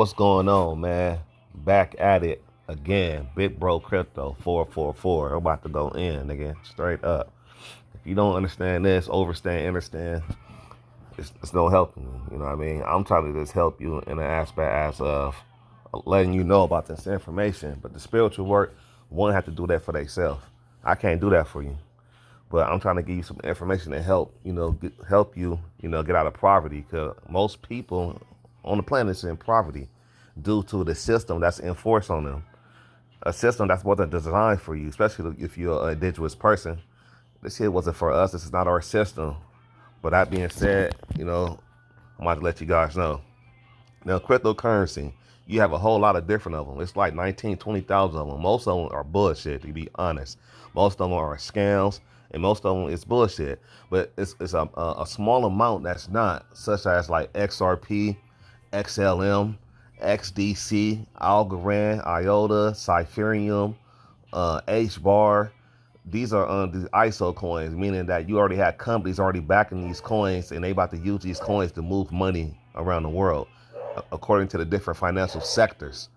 What's going on, man? Back at it again. Big Bro Crypto 444. I'm about to go in again, straight up. If you don't understand this, overstand, understand, it's no helping you. You know what I mean? I'm trying to just help you in the aspect as of letting you know about this information. But the spiritual work, one have to do that for themselves. I can't do that for you. But I'm trying to give you some information to help, help you, get out of poverty. Because most people on the planet is in poverty due to the system that's enforced on them. A system that's wasn't designed for you, especially if you're an indigenous person. This shit wasn't for us. This is not our system. But that being said, I'm about to let you guys know. Now, cryptocurrency, you have a whole lot of different of them. It's like 19, 20,000 of them. Most of them are bullshit, to be honest. Most of them are scams, and most of them is bullshit. But it's a small amount that's not, such as like XRP, XLM, XDC, Algorand, IOTA, Cypherium, HBAR. These are these ISO coins, meaning that you already had companies already backing these coins, and they about to use these coins to move money around the world, according to the different financial sectors.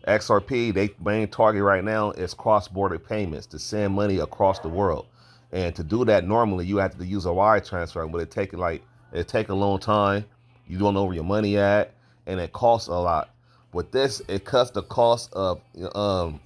XRP, they main target right now is cross-border payments to send money across the world, and to do that normally you have to use a wire transfer, but it take a long time. You don't know where your money at, and it costs a lot. With this, it cuts the cost of doing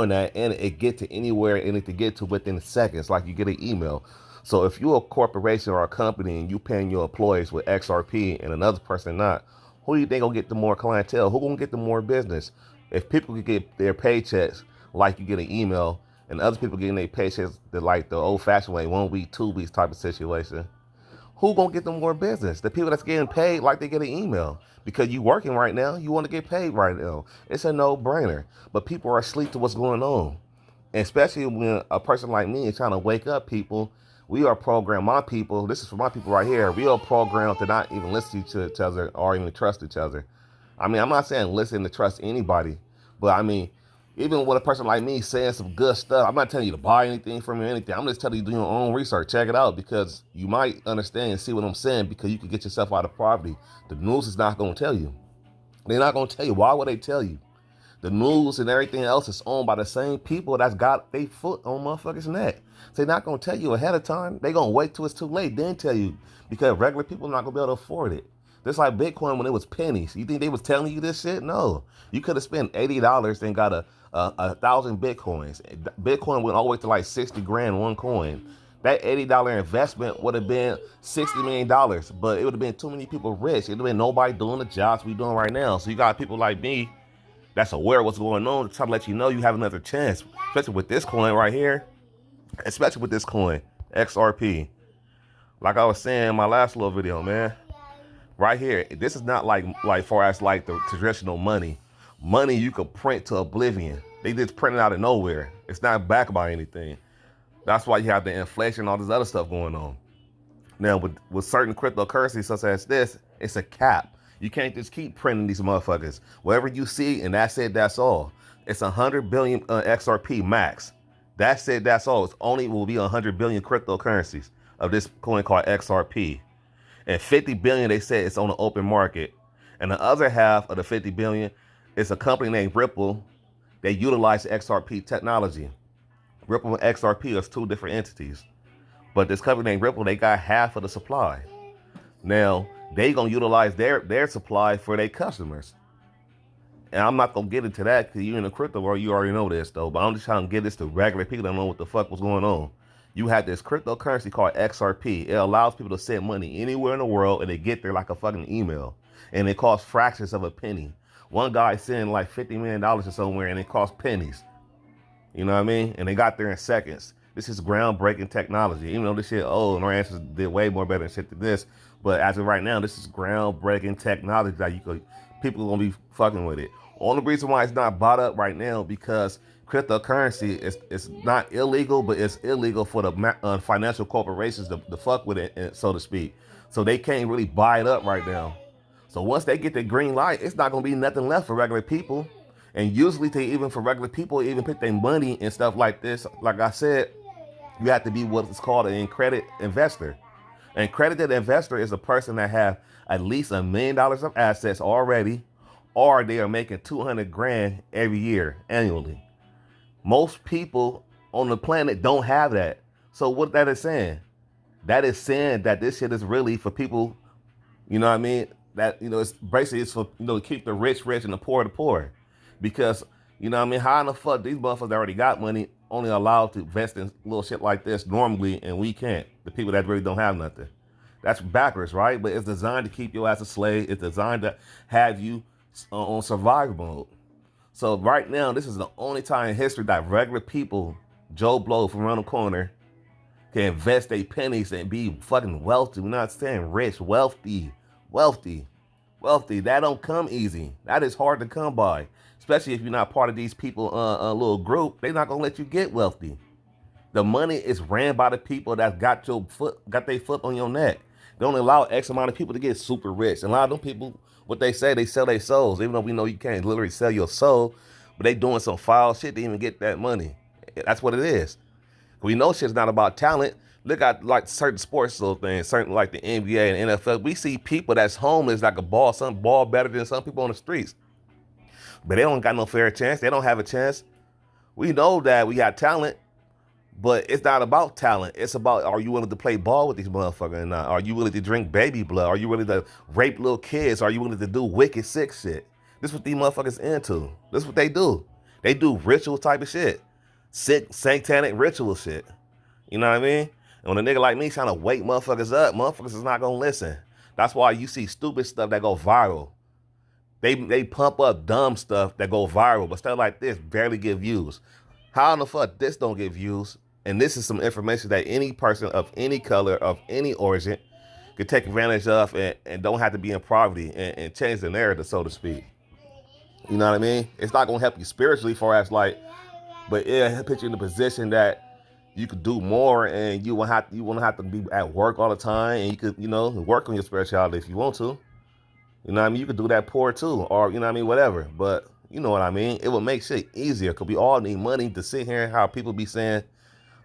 that, and it get to anywhere and it to get to within seconds, like you get an email. So if you're a corporation or a company and you paying your employees with XRP and another person not, who do you think gonna get the more clientele? Who gonna get the more business? If people could get their paychecks like you get an email, and other people getting their paychecks like the old fashioned way, 1 week, 2 weeks type of situation, who gonna get them more business? The people that's getting paid like they get an email. Because you working right now, you want to get paid right now. It's a no-brainer. But people are asleep to what's going on. And especially when a person like me is trying to wake up people, we are programmed, my people, this is for my people right here, we are programmed to not even listen to each other or even trust each other. I mean, I'm not saying listen to trust anybody, but I mean, even with a person like me saying some good stuff, I'm not telling you to buy anything from me or anything. I'm just telling you to do your own research. Check it out because you might understand and see what I'm saying because you can get yourself out of poverty. The news is not going to tell you. They're not going to tell you. Why would they tell you? The news and everything else is owned by the same people that's got their foot on motherfuckers' neck. So they're not going to tell you ahead of time. They're going to wait till it's too late, then tell you because regular people are not going to be able to afford it. Just like Bitcoin when it was pennies. You think they was telling you this shit? No. You could have spent $80 and got a thousand Bitcoins. Bitcoin went all the way to like 60 grand one coin. That $80 investment would have been $60 million, but it would have been too many people rich. It would have been nobody doing the jobs we doing right now. So you got people like me that's aware of what's going on to try to let you know you have another chance, especially with this coin right here, especially with this coin, XRP. Like I was saying in my last little video, man, right here, this is not like far as like the traditional money. Money you could print to oblivion. They just print it out of nowhere. It's not backed by anything. That's why you have the inflation and all this other stuff going on. Now, with certain cryptocurrencies such as this, it's a cap. You can't just keep printing these motherfuckers. Whatever you see, and that's it, that's all. It's 100 billion XRP max. That's it, that's all. It's only will be 100 billion cryptocurrencies of this coin called XRP. And 50 billion, they said it's on the open market. And the other half of the 50 billion is a company named Ripple. They utilize XRP technology. Ripple and XRP are two different entities. But this company named Ripple, they got half of the supply. Now, they gonna utilize their supply for their customers. And I'm not gonna get into that because you in the crypto world, you already know this though. But I'm just trying to get this to regular people that know what the fuck was going on. You had this cryptocurrency called XRP. It allows people to send money anywhere in the world and they get there like a fucking email. And it costs fractions of a penny. One guy sending like $50 million to somewhere and it costs pennies. You know what I mean? And they got there in seconds. This is groundbreaking technology. Even though this shit old and our answers did way more better than shit than this. But as of right now, this is groundbreaking technology that people are gonna be fucking with it. Only reason why it's not bought up right now because cryptocurrency is not illegal, but it's illegal for the financial corporations to fuck with it, so to speak. So they can't really buy it up right now. So once they get the green light, it's not gonna be nothing left for regular people. And usually, even for regular people, even put their money and stuff like this, like I said, you have to be what is called an accredited investor. An accredited investor is a person that have at least $1 million of assets already, or they are making 200 grand every year annually. Most people on the planet don't have that. So what that is saying? That is saying that this shit is really for people, you know what I mean? That, it's basically it's for, to keep the rich rich and the poor. Because, you know what I mean, how in the fuck these motherfuckers that already got money only allowed to invest in little shit like this normally and we can't. The people that really don't have nothing. That's backwards, right? But it's designed to keep you as a slave. It's designed to have you on survival mode. So right now, this is the only time in history that regular people, Joe Blow from around the corner, can invest their pennies and be fucking wealthy. We're not saying rich, wealthy, wealthy, wealthy. That don't come easy. That is hard to come by, especially if you're not part of these people, little group. They're not gonna let you get wealthy. The money is ran by the people that got their foot on your neck. They only allow X amount of people to get super rich. And a lot of them people, what they say, they sell their souls, even though we know you can't literally sell your soul, but they doing some foul shit to even get that money. That's what it is. We know shit's not about talent. Look at like certain sports little things, certain like the NBA and NFL. We see people that's homeless that could some ball better than some people on the streets. But they don't got no fair chance. They don't have a chance. We know that we got talent, but it's not about talent. It's about, are you willing to play ball with these motherfuckers or not? Are you willing to drink baby blood? Are you willing to rape little kids? Are you willing to do wicked sick shit? This is what these motherfuckers into. This is what they do. They do ritual type of shit. Sick, satanic ritual shit. You know what I mean? And when a nigga like me trying to wake motherfuckers up, motherfuckers is not gonna listen. That's why you see stupid stuff that go viral. They pump up dumb stuff that go viral, but stuff like this barely get views. How in the fuck this don't get views? And this is some information that any person of any color, of any origin, could take advantage of and don't have to be in poverty and change the narrative, so to speak. You know what I mean? It's not gonna help you spiritually for us, like, but it put you in the position that you could do more and you won't have to be at work all the time, and you could, work on your spirituality if you want to. You know what I mean? You could do that poor too, or you know what I mean, whatever. But you know what I mean? It would make shit easier because we all need money to sit here and how people be saying,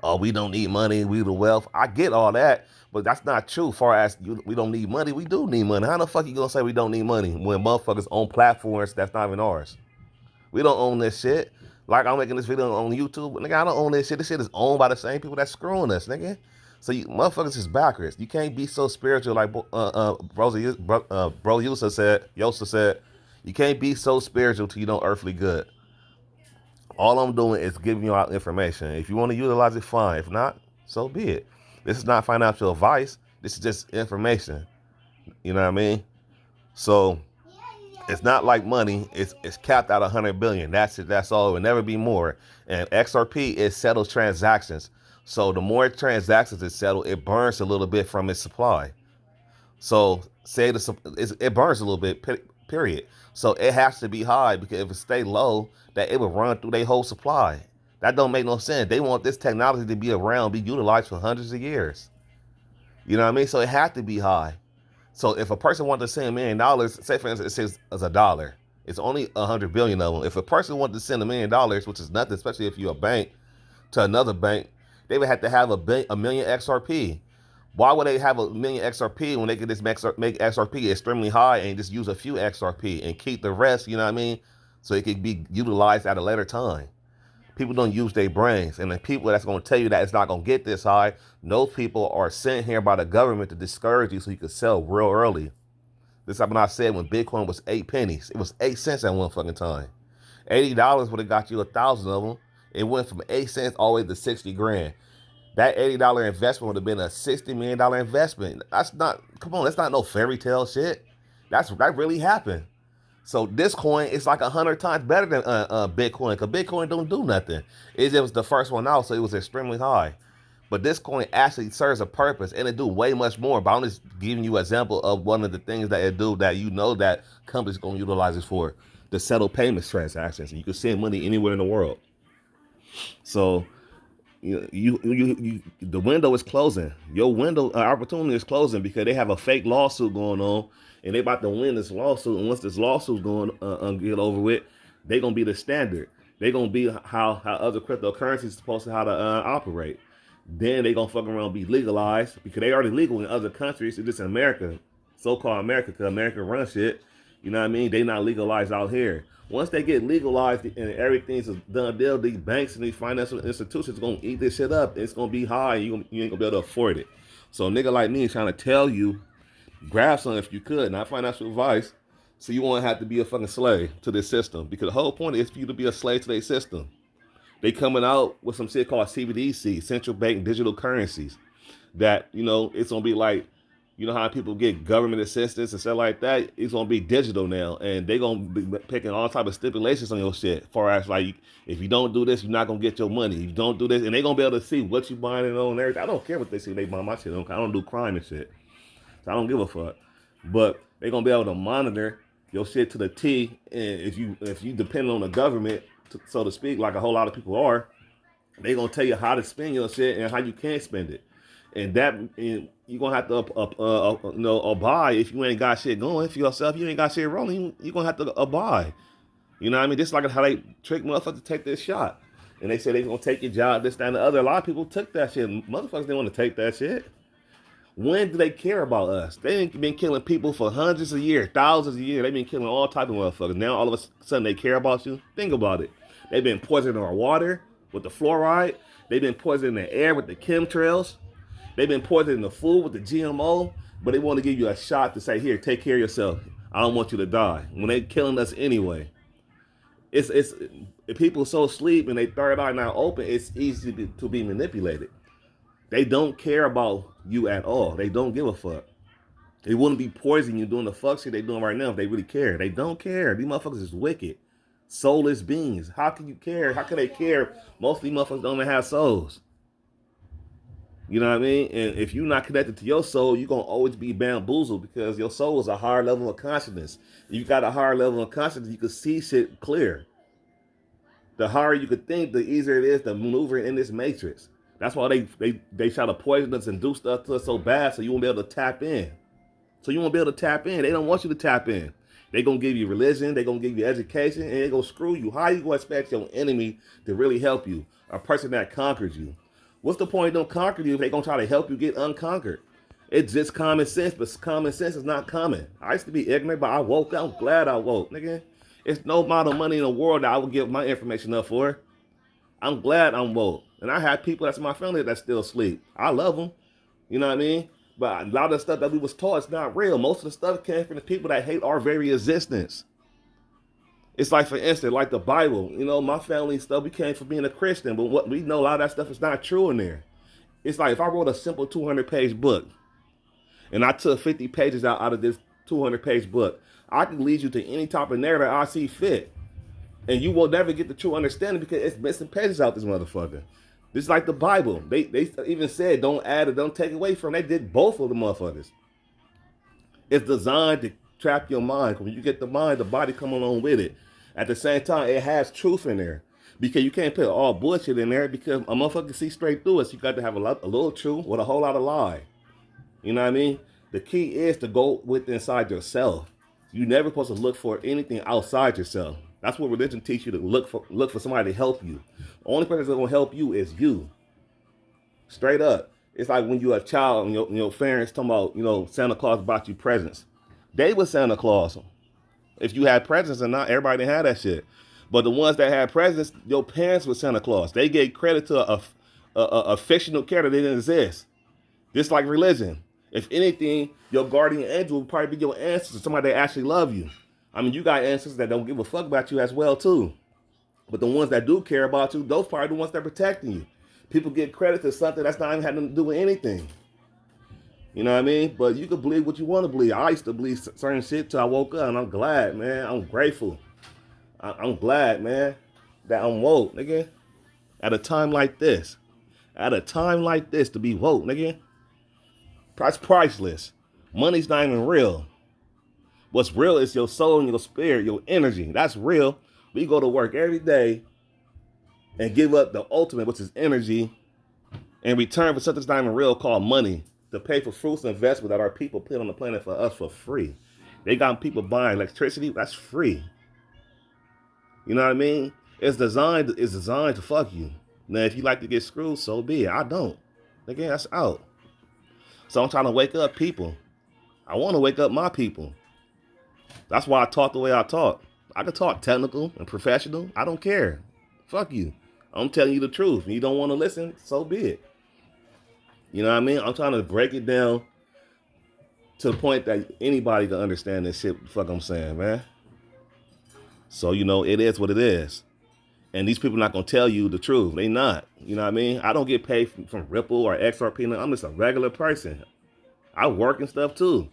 oh, we don't need money, we the wealth. I get all that, but that's not true. Far as we don't need money, we do need money. How the fuck you gonna say we don't need money when motherfuckers own platforms that's not even ours? We don't own this shit. Like I'm making this video on YouTube, but nigga, I don't own this shit. This shit is owned by the same people that's screwing us, nigga. So you motherfuckers is backwards. You can't be so spiritual like Bro Yosa said, you can't be so spiritual till you know earthly good. All I'm doing is giving you out information. If you want to utilize it, fine. If not, so be it. This is not financial advice. This is just information. You know what I mean? So it's not like money. It's capped at 100 billion. That's it. That's all. It will never be more. And XRP is settled transactions. So the more transactions it settled, it burns a little bit from its supply. So say it burns a little bit. Period. So it has to be high because if it stay low, that it will run through their whole supply. That don't make no sense. They want this technology to be around, be utilized for hundreds of years. You know what I mean? So it had to be high. So if a person wanted to send $1 million, say for instance, it says as $1, it's only 100 billion of them. If a person wanted to send $1 million, which is nothing, especially if you're a bank, to another bank, they would have to have a million XRP. Why would they have a million XRP when they could just make XRP extremely high and just use a few XRP and keep the rest, you know what I mean? So it could be utilized at a later time. People don't use their brains. And the people that's going to tell you that it's not going to get this high, those people are sent here by the government to discourage you so you can sell real early. This is what I said when Bitcoin was 8 pennies. It was 8 cents at one fucking time. $80 would have got you 1,000 of them. It went from 8 cents all the way to 60 grand. That $80 investment would have been a $60 million investment. That's not no fairy tale shit. That really happened. So this coin is like 100 times better than Bitcoin, because Bitcoin don't do nothing. It was the first one out, so it was extremely high. But this coin actually serves a purpose, and it do way much more. But I'm just giving you an example of one of the things that it do that that companies going to utilize it for, to settle payments transactions. And you can send money anywhere in the world. So the window is closing. Your window opportunity is closing because they have a fake lawsuit going on, and they about to win this lawsuit. And once this lawsuit's going get over with, they gonna be the standard. They gonna be how other cryptocurrencies supposed to how to operate. Then they gonna fuck around and be legalized because they already legal in other countries. It's just in America, so-called America, because America runs shit. You know what I mean? They not legalized out here. Once they get legalized and everything's a done deal, these banks and these financial institutions gonna eat this shit up. It's gonna be high. You ain't gonna be able to afford it. So a nigga like me is trying to tell you, grab some if you could, not financial advice, so you won't have to be a fucking slave to this system. Because the whole point is for you to be a slave to their system. They coming out with some shit called CBDC, central bank digital currencies. That, it's gonna be like, how people get government assistance and stuff like that. It's gonna be digital now, and they gonna be picking all type of stipulations on your shit. Far as like, if you don't do this, you're not gonna get your money. If you don't do this, and they gonna be able to see what you buying and on and everything. I don't care what they see. They buy my shit. I don't do crime and shit. So I don't give a fuck. But they gonna be able to monitor your shit to the T. And if you depend on the government, so to speak, like a whole lot of people are, they gonna tell you how to spend your shit and how you can't spend it. And you're gonna have to abide if you ain't got shit going for yourself. You ain't got shit rolling. You gonna have to abide. You know what I mean? Just like how they trick motherfuckers to take this shot, and they say they gonna take your job, this, that, and the other. A lot of people took that shit. Motherfuckers didn't want to take that shit. When do they care about us? They ain't been killing people for hundreds of years, thousands of years. They've been killing all type of motherfuckers. Now all of a sudden they care about you. Think about it. They've been poisoning our water with the fluoride. They've been poisoning the air with the chemtrails. They've been poisoning the food with the GMO. But they want to give you a shot to say, here, take care of yourself. I don't want you to die. When they killing us anyway. It's if people so sleep and they third eye not open, it's easy to be manipulated. They don't care about you at all. They don't give a fuck. They wouldn't be poisoning you doing the fuck shit they doing right now if they really care. They don't care. These motherfuckers is wicked. Soulless beings. How can you care? How can they care? Most of these motherfuckers don't even have souls. You know what I mean? And if you're not connected to your soul, you're going to always be bamboozled because your soul is a higher level of consciousness. If you got a higher level of consciousness, you can see shit clear. The higher you could think, the easier it is to maneuver in this matrix. That's why they try to poison us and do stuff to us so bad so you won't be able to tap in. So you won't be able to tap in. They don't want you to tap in. They're going to give you religion. They're going to give you education. And they're going to screw you. How you going to expect your enemy to really help you? A person that conquered you. What's the point of them conquering you if they're going to try to help you get unconquered? It's just common sense, but common sense is not common. I used to be ignorant, but I woke up. I'm glad I woke, nigga. It's no amount of money in the world that I would give my information up for. I'm glad I'm woke. And I have people that's my family that still sleep. I love them. You know what I mean? But a lot of the stuff that we was taught is not real. Most of the stuff came from the people that hate our very existence. It's like, for instance, like the Bible. My family stuff, we came from being a Christian. But what we know, a lot of that stuff is not true in there. It's like if I wrote a simple 200-page book and I took 50 pages out of this 200-page book, I can lead you to any type of narrative I see fit. And you will never get the true understanding because it's missing pages out this motherfucker. This is like the Bible. They even said don't add it, don't take away from. They did both of the motherfuckers. It's designed to trap your mind. When you get the mind, the body come along with it. At the same time, it has truth in there. Because you can't put all bullshit in there because a motherfucker see straight through it. So you got to have a little truth with a whole lot of lie. You know what I mean? The key is to go with inside yourself. You're never supposed to look for anything outside yourself. That's what religion teaches you, to look for somebody to help you. The only person that's going to help you is you. Straight up. It's like when you're a child and your parents talking about, Santa Claus bought you presents. They were Santa Claus. If you had presents or not, everybody didn't have that shit. But the ones that had presents, your parents were Santa Claus. They gave credit to a fictional character that didn't exist. Just like religion. If anything, your guardian angel will probably be your ancestor, somebody that actually love you. I mean, you got ancestors that don't give a fuck about you as well, too. But the ones that do care about you, those probably the ones that are protecting you. People get credit to something that's not even had nothing to do with anything. You know what I mean? But you can believe what you want to believe. I used to believe certain shit till I woke up, and I'm glad, man. I'm grateful. I'm glad, man, that I'm woke, nigga. At a time like this. At a time like this to be woke, nigga. That's priceless. Money's not even real. What's real is your soul and your spirit, your energy. That's real. We go to work every day and give up the ultimate, which is energy, in return for something that's not even real called money, to pay for fruits and investments that our people put on the planet for us for free. They got people buying electricity. That's free. You know what I mean? It's designed to fuck you. Now, if you like to get screwed, so be it. I don't. Nigga, that's out. So I'm trying to wake up people. I want to wake up my people. That's why I talk the way I talk. I can talk technical and professional. I don't care. Fuck you. I'm telling you the truth. If you don't want to listen, so be it. You know what I mean? I'm trying to break it down to the point that anybody can understand this shit. Fuck I'm saying, man. So, you know, it is what it is. And these people not going to tell you the truth. They not. You know what I mean? I don't get paid from Ripple or XRP. I'm just a regular person. I work and stuff too.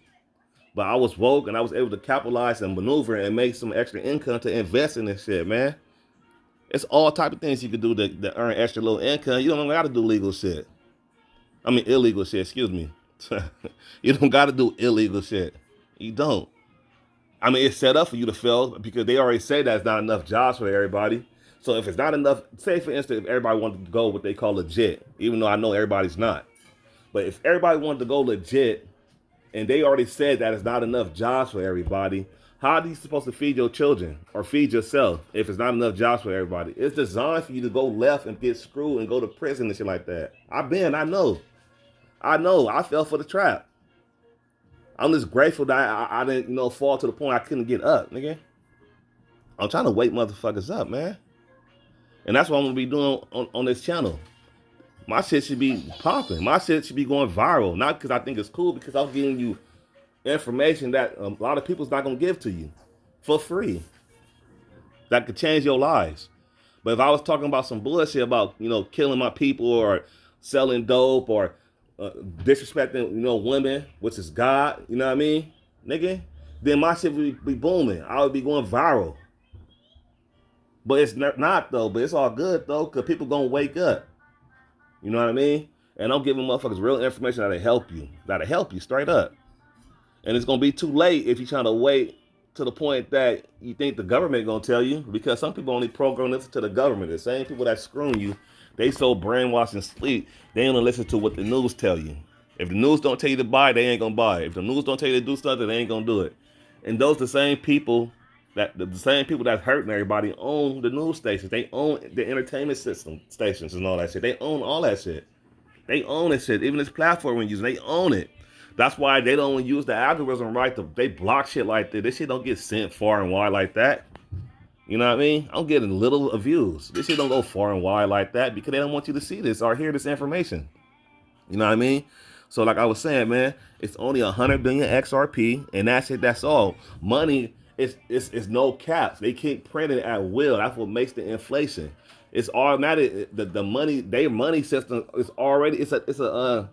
But I was woke and I was able to capitalize and maneuver and make some extra income to invest in this shit, man. It's all type of things you can do to earn extra little income. You don't got to do legal shit. I mean, illegal shit, excuse me. You don't got to do illegal shit. You don't. I mean, it's set up for you to fail because they already say that it's not enough jobs for everybody. So if it's not enough, say for instance, if everybody wanted to go what they call legit, even though I know everybody's not. But if everybody wanted to go legit, and they already said that it's not enough jobs for everybody, how are you supposed to feed your children or feed yourself if it's not enough jobs for everybody? It's designed for you to go left and get screwed and go to prison and shit like that. I know. I fell for the trap. I'm just grateful that I didn't, you know, fall to the point I couldn't get up, nigga. I'm trying to wake motherfuckers up, man. And that's what I'm gonna be doing on this channel. My shit should be popping. My shit should be going viral. Not because I think it's cool, because I'm giving you information that a lot of people's not gonna give to you for free. That could change your lives. But if I was talking about some bullshit about, you know, killing my people or selling dope or disrespecting, you know, women, which is God, you know what I mean, nigga, then my shit would be booming. I would be going viral. But it's not though. But it's all good though, because people gonna wake up. You know what I mean? And I'm giving motherfuckers real information that'll help you. That'll help you straight up. And it's gonna be too late if you're trying to wait to the point that you think the government gonna tell you, because some people only program listen to the government. The same people that screwing you, they so brainwashed and sleep, they only listen to what the news tell you. If the news don't tell you to buy, they ain't gonna buy. If the news don't tell you to do something, they ain't gonna do it. And those the same people that's hurting everybody own the news stations. They own the entertainment system stations and all that shit. They own all that shit. They own this shit. Even this platform we're using, they own it. That's why they don't use the algorithm right. They block shit like that. This shit don't get sent far and wide like that. You know what I mean? I'm getting little views. This shit don't go far and wide like that because they don't want you to see this or hear this information. You know what I mean? So like I was saying, man, it's only 100 billion XRP, and that's it. That's all. Money is no caps. They keep printing at will. That's what makes the inflation. It's automatic. The money, their money system is already. It's a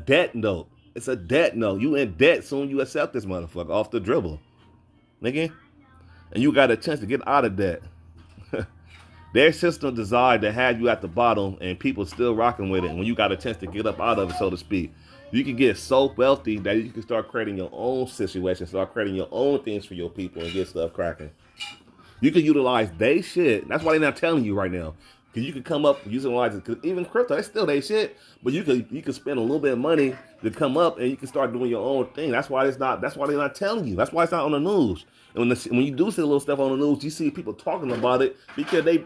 debt note. It's a debt note. You in debt soon you accept this motherfucker off the dribble, nigga. And you got a chance to get out of debt. Their system designed to have you at the bottom and people still rocking with it when you got a chance to get up out of it, so to speak. You can get so wealthy that you can start creating your own situation, start creating your own things for your people and get stuff cracking. You can utilize they shit. That's why they're not telling you right now. Because you can come up utilize it. Because even crypto, it's still they shit. But you can spend a little bit of money to come up and you can start doing your own thing. That's why that's why they're not telling you. That's why it's not on the news. And when you do see a little stuff on the news, you see people talking about it because they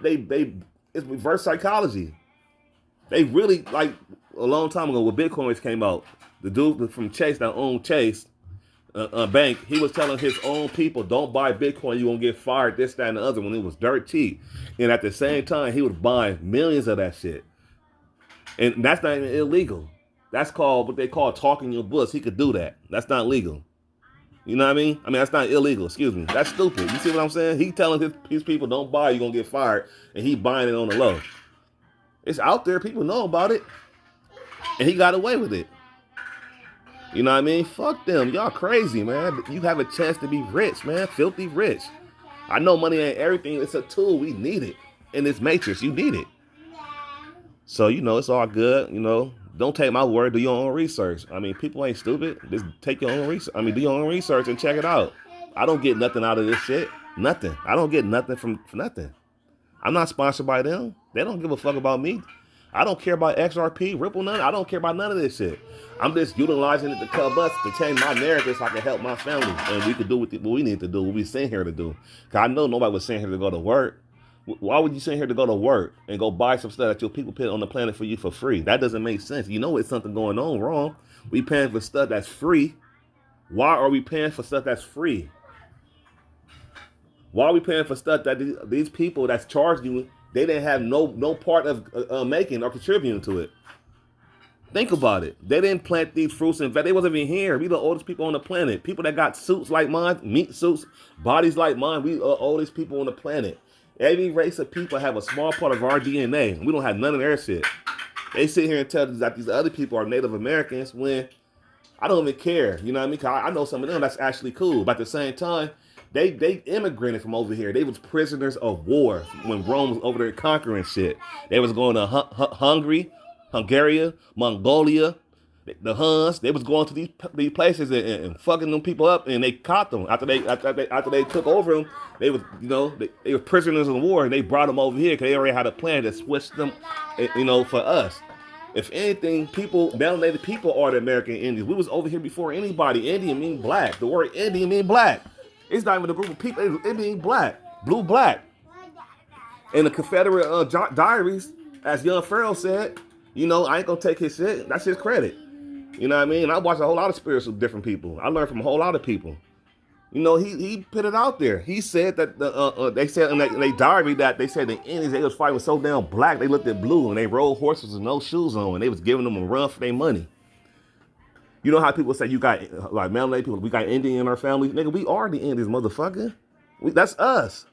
it's reverse psychology. They really, like a long time ago when Bitcoins came out, the dude from Chase that owned Chase bank, he was telling his own people, don't buy Bitcoin, you're going to get fired, this, that, and the other, when it was dirt cheap. And at the same time, he was buying millions of that shit. And that's not even illegal. That's called what they call talking your books. He could do that. That's not legal. You know what I mean? That's not illegal. Excuse me. That's stupid. You see what I'm saying? He telling his people, don't buy, you're going to get fired. And he buying it on the low. It's out there. People know about it. And he got away with it. You know what I mean? Fuck them. Y'all crazy, man. You have a chance to be rich, man. Filthy rich. I know money ain't everything. It's a tool. We need it. In this matrix, you need it. So, you know, it's all good. You know, don't take my word. Do your own research. People ain't stupid. Just take your own research. Do your own research and check it out. I don't get nothing out of this shit. Nothing. I don't get nothing from nothing. I'm not sponsored by them. They don't give a fuck about me. I don't care about XRP, Ripple, none. I don't care about none of this shit. I'm just utilizing it to cover us, to change my narrative so I can help my family. And we can do what we need to do, what we sent here to do. Because I know nobody was sent here to go to work. Why would you sit here to go to work and go buy some stuff that your people put on the planet for you for free? That doesn't make sense. You know it's something going on wrong. We paying for stuff that's free. Why are we paying for stuff that's free? Why are we paying for stuff that these people that's charging you, they didn't have no part of making or contributing to it? Think about it. They didn't plant these fruits and vegetables. They wasn't even here. We the oldest people on the planet. People that got suits like mine, meat suits, bodies like mine. We are oldest people on the planet. Every race of people have a small part of our DNA. We don't have none of their shit. They sit here and tell us that these other people are Native Americans when I don't even care. You know what I mean? 'Cause I know some of them that's actually cool. But at the same time, they immigrated from over here. They was prisoners of war when Rome was over there conquering shit. They was going to Hungary, Mongolia, the Huns. They was going to these places and fucking them people up, and they caught them after they took over them. They was they were prisoners of war, and they brought them over here because they already had a plan to switch them, for us. If anything, melanated people are the American Indians. We was over here before anybody. Indian mean black. The word Indian mean black. It's not even a group of people. It mean black, blue black. In the Confederate diaries, as Young Pharaoh said, I ain't gonna take his shit. That's his credit. You know what I mean? I watched a whole lot of spiritual different people. I learned from a whole lot of people. He put it out there. He said that they said in their diary that they said the Indians, they was fighting so damn black they looked at blue and they rode horses with no shoes on and they was giving them a run for their money. You know how people say you got like melanated people, we got Indian in our family? Nigga, we are the Indians, motherfucker. That's us.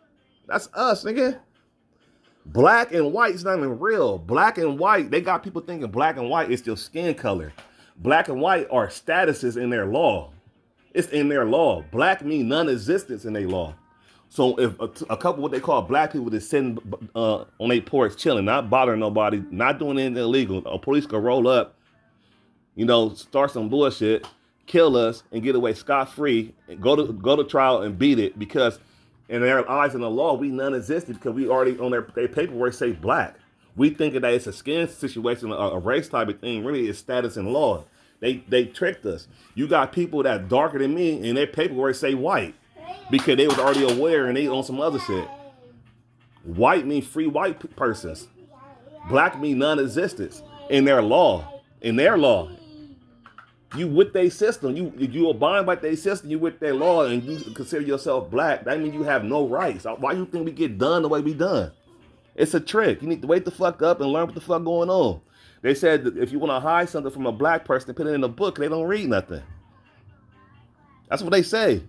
That's us, nigga. Black and white is not even real. Black and white, they got people thinking black and white is still skin color. Black and white are statuses in their law. It's in their law. Black mean non-existence in their law. So if a couple what they call black people that's sitting on their porch chilling, not bothering nobody, not doing anything illegal, a police could roll up, start some bullshit, kill us, and get away scot-free, and go to trial and beat it because in their eyes in the law, we non-existent because we already on their paperwork say black. We thinking that it's a skin situation, a race type of thing. Really, it's status and law. They tricked us. You got people that darker than me and their paperwork say white because they was already aware and they on some other shit. White mean free white persons. Black mean non-existence in their law. In their law. You with their system. You abide by their system. You with their law and you consider yourself black. That means you have no rights. Why you think we get done the way we done? It's a trick. You need to wake the fuck up and learn what the fuck going on. They said that if you want to hide something from a black person, put it in a book. They don't read nothing. That's what they say.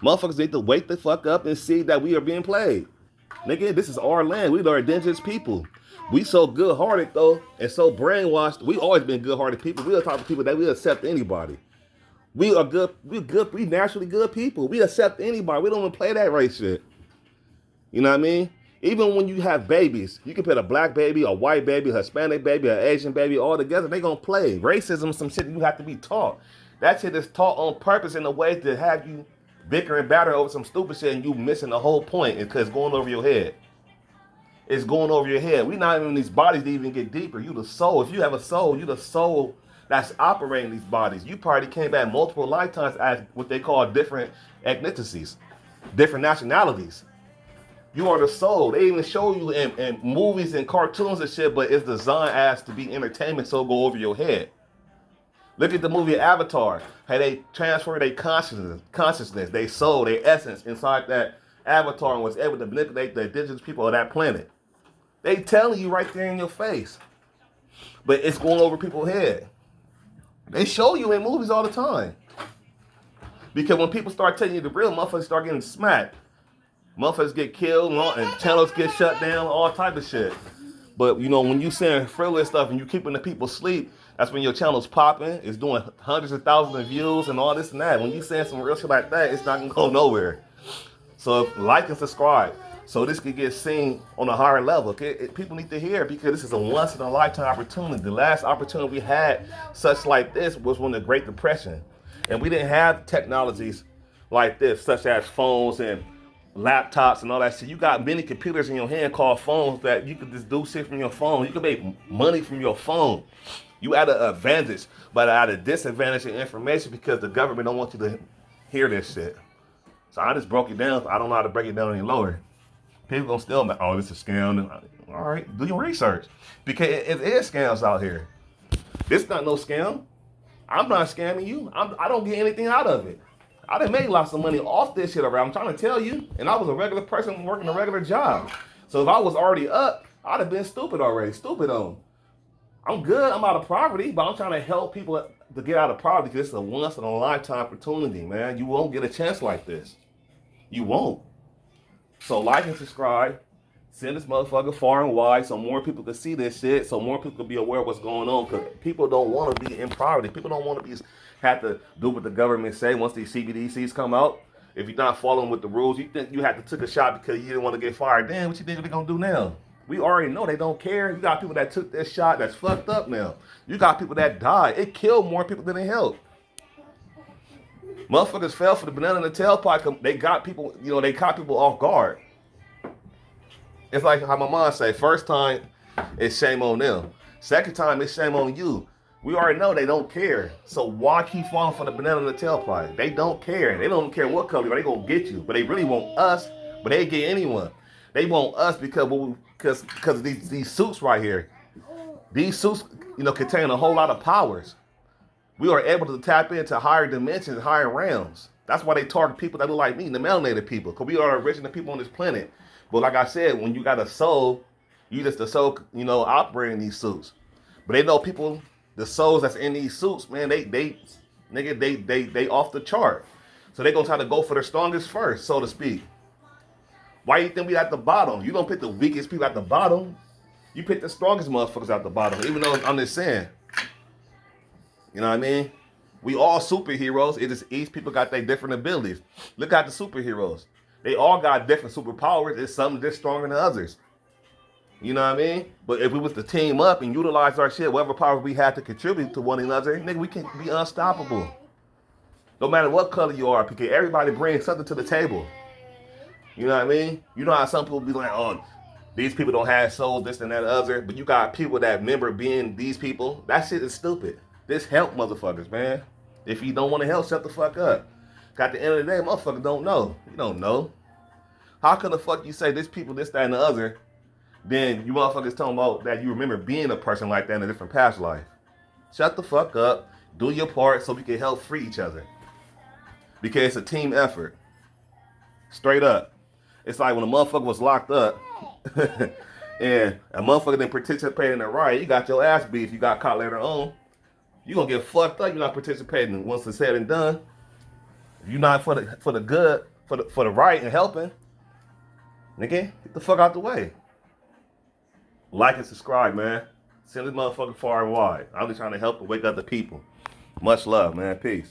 Motherfuckers need to wake the fuck up and see that we are being played. Nigga, this is our land. We are indigenous people. We so good-hearted, though, and so brainwashed. We always been good-hearted people. We are the type of people that we accept anybody. We are good. We're good. We naturally good people. We accept anybody. We don't even play that race shit. You know what I mean? Even when you have babies, you can put a black baby, a white baby, a Hispanic baby, an Asian baby, all together. They gonna play. Racism is some shit you have to be taught. That shit is taught on purpose in a way to have you bicker and batter over some stupid shit and you missing the whole point because it's going over your head. It's going over your head. We not even in these bodies to even get deeper. You the soul. If you have a soul, you the soul that's operating these bodies. You probably came back multiple lifetimes as what they call different ethnicities, different nationalities. You are the soul. They even show you in movies and cartoons and shit, but it's designed as to be entertainment, so go over your head. Look at the movie Avatar. How they transfer their consciousness, their soul, their essence inside that Avatar and was able to manipulate the indigenous people of that planet. They telling you right there in your face. But it's going over people's head. They show you in movies all the time. Because when people start telling you the real, motherfuckers start getting smacked. Motherfuckers get killed and channels get shut down, all type of shit. But when you saying frivolous stuff and you keeping the people asleep, that's when your channel's popping. It's doing hundreds of thousands of views and all this and that. When you saying some real shit like that, it's not gonna go nowhere. So like and subscribe so this can get seen on a higher level. Okay? People need to hear because this is a once in a lifetime opportunity. The last opportunity we had such like this was when the Great Depression. And we didn't have technologies like this, such as phones and laptops and all that shit. You got many computers in your hand called phones that you could just do shit from your phone. You can make money from your phone. You at an advantage, but at a disadvantage in information because the government don't want you to hear this shit. So I just broke it down. I don't know how to break it down any lower. People gonna still, oh, this is a scam. All right, do your research because it is scams out here. This not no scam. I'm not scamming you. I don't get anything out of it. I done made lots of money off this shit around. I'm trying to tell you. And I was a regular person working a regular job. So if I was already up, I'd have been stupid already. Stupid on. I'm good. I'm out of poverty, but I'm trying to help people to get out of poverty because it's a once in a lifetime opportunity, man. You won't get a chance like this. You won't. So like and subscribe. Send this motherfucker far and wide so more people can see this shit, so more people can be aware of what's going on. Because people don't want to be in poverty. People don't want to have to do what the government say once these CBDCs come out. If you're not following with the rules, you think you had to take a shot because you didn't want to get fired. Damn, what you think they're gonna do now? We already know they don't care. You got people that took this shot that's fucked up now. You got people that died. It killed more people than it helped. Motherfuckers fell for the banana in the tailpipe. They got people, they caught people off guard. It's like how my mom say, first time, it's shame on them. Second time, it's shame on you. We already know they don't care. So why keep falling for the banana in the tailpipe? They don't care. They don't care what color, but they gonna get you. But they really want us, but they get anyone. They want us because these suits right here. These suits, contain a whole lot of powers. We are able to tap into higher dimensions, higher realms. That's why they target people that look like me, the melanated people, because we are the original people on this planet. But like I said, when you got a soul, you just the soul, operating these suits. But they know people, the souls that's in these suits, man, they off the chart. So they gonna try to go for the strongest first, so to speak. Why you think we at the bottom? You don't pick the weakest people at the bottom. You pick the strongest motherfuckers at the bottom. Even though I'm just saying, you know what I mean? We all superheroes. It just each people got their different abilities. Look at the superheroes. They all got different superpowers. It's some that's stronger than others. You know what I mean? But if we was to team up and utilize our shit, whatever power we had to contribute to one another, nigga, we can be unstoppable. No matter what color you are, because everybody brings something to the table. You know what I mean? You know how some people be like, oh, these people don't have souls, this and that other. But you got people that remember being these people. That shit is stupid. This help motherfuckers, man. If you don't want to help, shut the fuck up. At the end of the day, motherfuckers don't know. You don't know. How can the fuck you say this people, this, that, and the other, then you motherfuckers talking about that you remember being a person like that in a different past life? Shut the fuck up. Do your part so we can help free each other. Because it's a team effort. Straight up. It's like when a motherfucker was locked up and a motherfucker didn't participate in the riot, you got your ass beat if you got caught later on. You gonna get fucked up. You're not participating once it's said and done. If you're not for the good, for the right and helping, nigga, get the fuck out the way. Like and subscribe, man. Send this motherfucker far and wide. I'm just trying to help and wake up the people. Much love, man. Peace.